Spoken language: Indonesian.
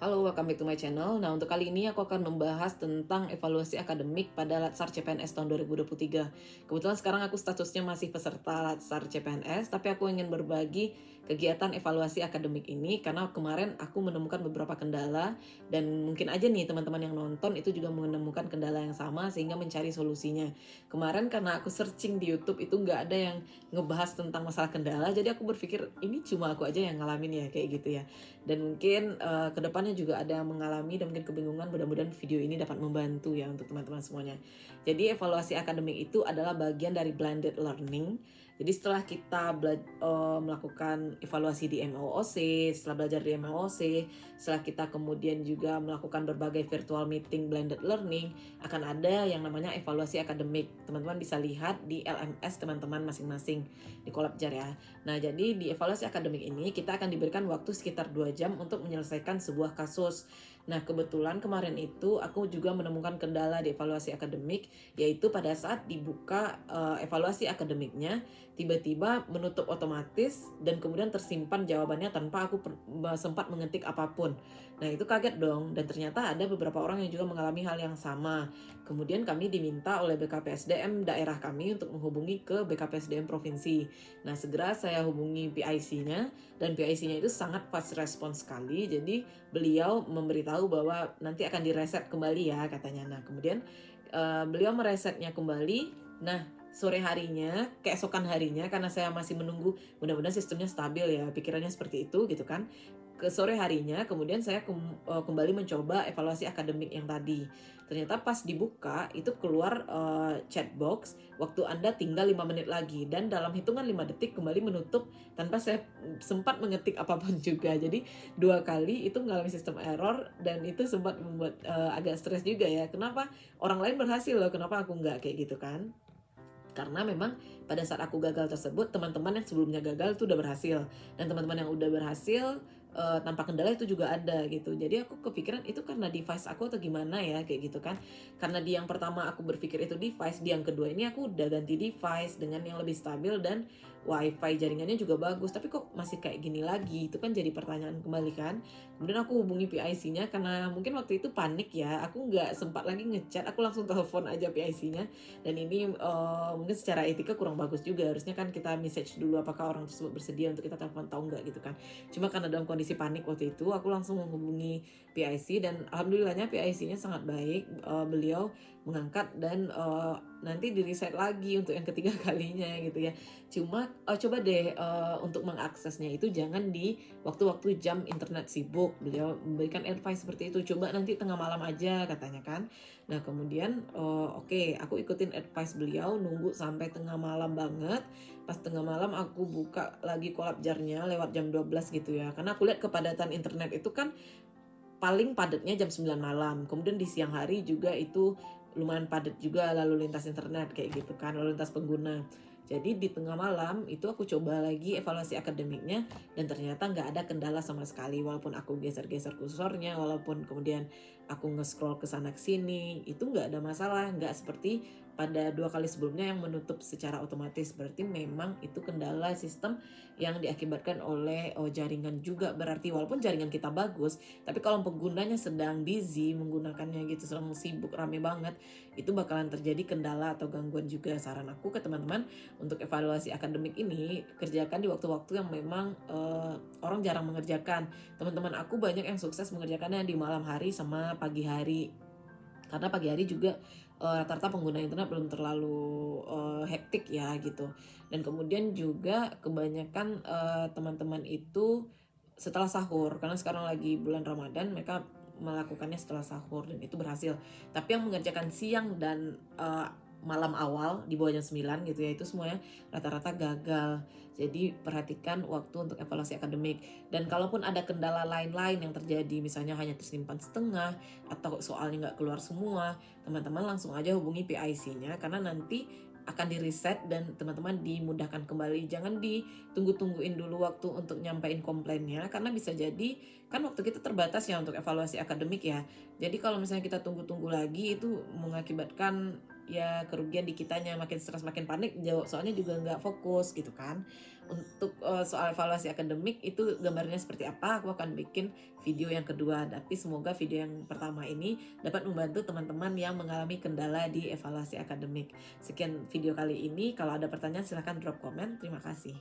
Halo, welcome back to my channel. Nah, untuk kali ini aku akan membahas tentang evaluasi akademik pada Latsar CPNS tahun 2023. Kebetulan sekarang aku statusnya masih peserta Latsar CPNS, tapi aku ingin berbagi kegiatan evaluasi akademik ini karena kemarin aku menemukan beberapa kendala dan mungkin aja nih teman-teman yang nonton itu juga menemukan kendala yang sama sehingga mencari solusinya. Kemarin karena aku searching di YouTube itu nggak ada yang ngebahas tentang masalah kendala, jadi aku berpikir ini cuma aku aja yang ngalamin ya kayak gitu ya. Dan mungkin kedepannya juga ada yang mengalami dan mungkin kebingungan, mudah-mudahan video ini dapat membantu ya untuk teman-teman semuanya. Jadi evaluasi akademik itu adalah bagian dari blended learning. Jadi setelah kita melakukan evaluasi di MOOC, setelah belajar di MOOC, setelah kita kemudian juga melakukan berbagai virtual meeting blended learning, akan ada yang namanya evaluasi akademik. Teman-teman bisa lihat di LMS teman-teman masing-masing di Collabjar ya. Nah, jadi di evaluasi akademik ini kita akan diberikan waktu sekitar 2 jam untuk menyelesaikan sebuah kasus. Nah, kebetulan kemarin itu aku juga menemukan kendala di evaluasi akademik, yaitu pada saat dibuka evaluasi akademiknya, tiba-tiba menutup otomatis dan kemudian tersimpan jawabannya tanpa aku sempat mengetik apapun. Nah, itu kaget dong, dan ternyata ada beberapa orang yang juga mengalami hal yang sama. Kemudian kami diminta oleh BKPSDM daerah kami untuk menghubungi ke BKPSDM provinsi. Nah, segera saya hubungi PIC-nya, dan PIC-nya itu sangat fast response sekali. Jadi beliau memberitahu bahwa nanti akan direset kembali ya katanya. Nah, kemudian beliau meresetnya kembali. Nah, sore harinya, keesokan harinya, karena saya masih menunggu mudah-mudahan sistemnya stabil ya, pikirannya seperti itu gitu kan. Ke sore harinya kemudian saya kembali mencoba evaluasi akademik yang tadi. Ternyata pas dibuka itu keluar chat box, waktu Anda tinggal 5 menit lagi, dan dalam hitungan 5 detik kembali menutup tanpa saya sempat mengetik apapun juga. Jadi 2 kali itu mengalami sistem error, dan itu sempat membuat agak stres juga ya. Kenapa orang lain berhasil loh, kenapa aku nggak, kayak gitu kan? Karena memang pada saat aku gagal tersebut, teman-teman yang sebelumnya gagal itu udah berhasil, dan teman-teman yang udah berhasil tanpa kendala itu juga ada gitu. Jadi aku kepikiran itu karena device aku atau gimana ya, kayak gitu kan. Karena di yang pertama aku berpikir itu device, di yang kedua ini aku udah ganti device dengan yang lebih stabil dan wifi jaringannya juga bagus, tapi kok masih kayak gini lagi. Itu kan jadi pertanyaan kembali kan. Kemudian aku hubungi PIC-nya karena mungkin waktu itu panik ya, aku nggak sempat lagi ngechat, aku langsung telepon aja PIC-nya. Dan ini mungkin secara etika kurang bagus juga, harusnya kan kita message dulu apakah orang tersebut bersedia untuk kita telepon atau enggak gitu kan. Cuma karena dalam kondisi panik waktu itu, aku langsung menghubungi PIC, dan alhamdulillahnya PIC-nya sangat baik. Beliau mengangkat dan nanti di reset lagi untuk yang ketiga kalinya gitu ya. Cuma coba deh untuk mengaksesnya itu jangan di waktu-waktu jam internet sibuk. Beliau memberikan advice seperti itu, coba nanti tengah malam aja katanya kan. Nah, kemudian oke, aku ikutin advice beliau, nunggu sampai tengah malam banget. Pas tengah malam aku buka lagi Collabjar-nya lewat jam 12 gitu ya. Karena aku lihat kepadatan internet itu kan paling padatnya jam 9 malam. Kemudian di siang hari juga itu lumayan padat juga lalu lintas internet kayak gitu kan, lalu lintas pengguna. Jadi di tengah malam itu aku coba lagi evaluasi akademiknya, dan ternyata nggak ada kendala sama sekali. Walaupun aku geser-geser kursornya, walaupun kemudian aku nge-scroll ke sana ke sini, itu nggak ada masalah. Nggak seperti pada 2 kali sebelumnya yang menutup secara otomatis. Berarti memang itu kendala sistem yang diakibatkan oleh jaringan juga. Berarti walaupun jaringan kita bagus, tapi kalau penggunanya sedang busy menggunakannya gitu, sedang sibuk rame banget, itu bakalan terjadi kendala atau gangguan juga. Saran aku ke teman-teman untuk evaluasi akademik ini, kerjakan di waktu-waktu yang memang orang jarang mengerjakan. Teman-teman aku banyak yang sukses mengerjakannya di malam hari sama pagi hari. Karena pagi hari juga rata-rata pengguna internet belum terlalu hektik ya gitu. Dan kemudian juga kebanyakan teman-teman itu setelah sahur, karena sekarang lagi bulan Ramadan, mereka melakukannya setelah sahur dan itu berhasil. Tapi yang mengerjakan siang dan malam awal di bawah jam 9 gitu ya, itu semuanya rata-rata gagal. Jadi perhatikan waktu untuk evaluasi akademik. Dan kalaupun ada kendala lain-lain yang terjadi, misalnya hanya tersimpan setengah atau soalnya nggak keluar semua, teman-teman langsung aja hubungi PIC-nya, karena nanti akan di reset dan teman-teman dimudahkan kembali. Jangan ditunggu-tungguin dulu waktu untuk nyampein komplainnya, karena bisa jadi kan waktu kita terbatas ya untuk evaluasi akademik ya. Jadi kalau misalnya kita tunggu-tunggu lagi, itu mengakibatkan ya kerugian di kitanya, makin stres makin panik jawab soalnya juga nggak fokus gitu kan. Untuk soal evaluasi akademik itu gambarnya seperti apa, aku akan bikin video yang kedua, tapi semoga video yang pertama ini dapat membantu teman-teman yang mengalami kendala di evaluasi akademik. Sekian video kali ini, kalau ada pertanyaan silahkan drop komen. Terima kasih.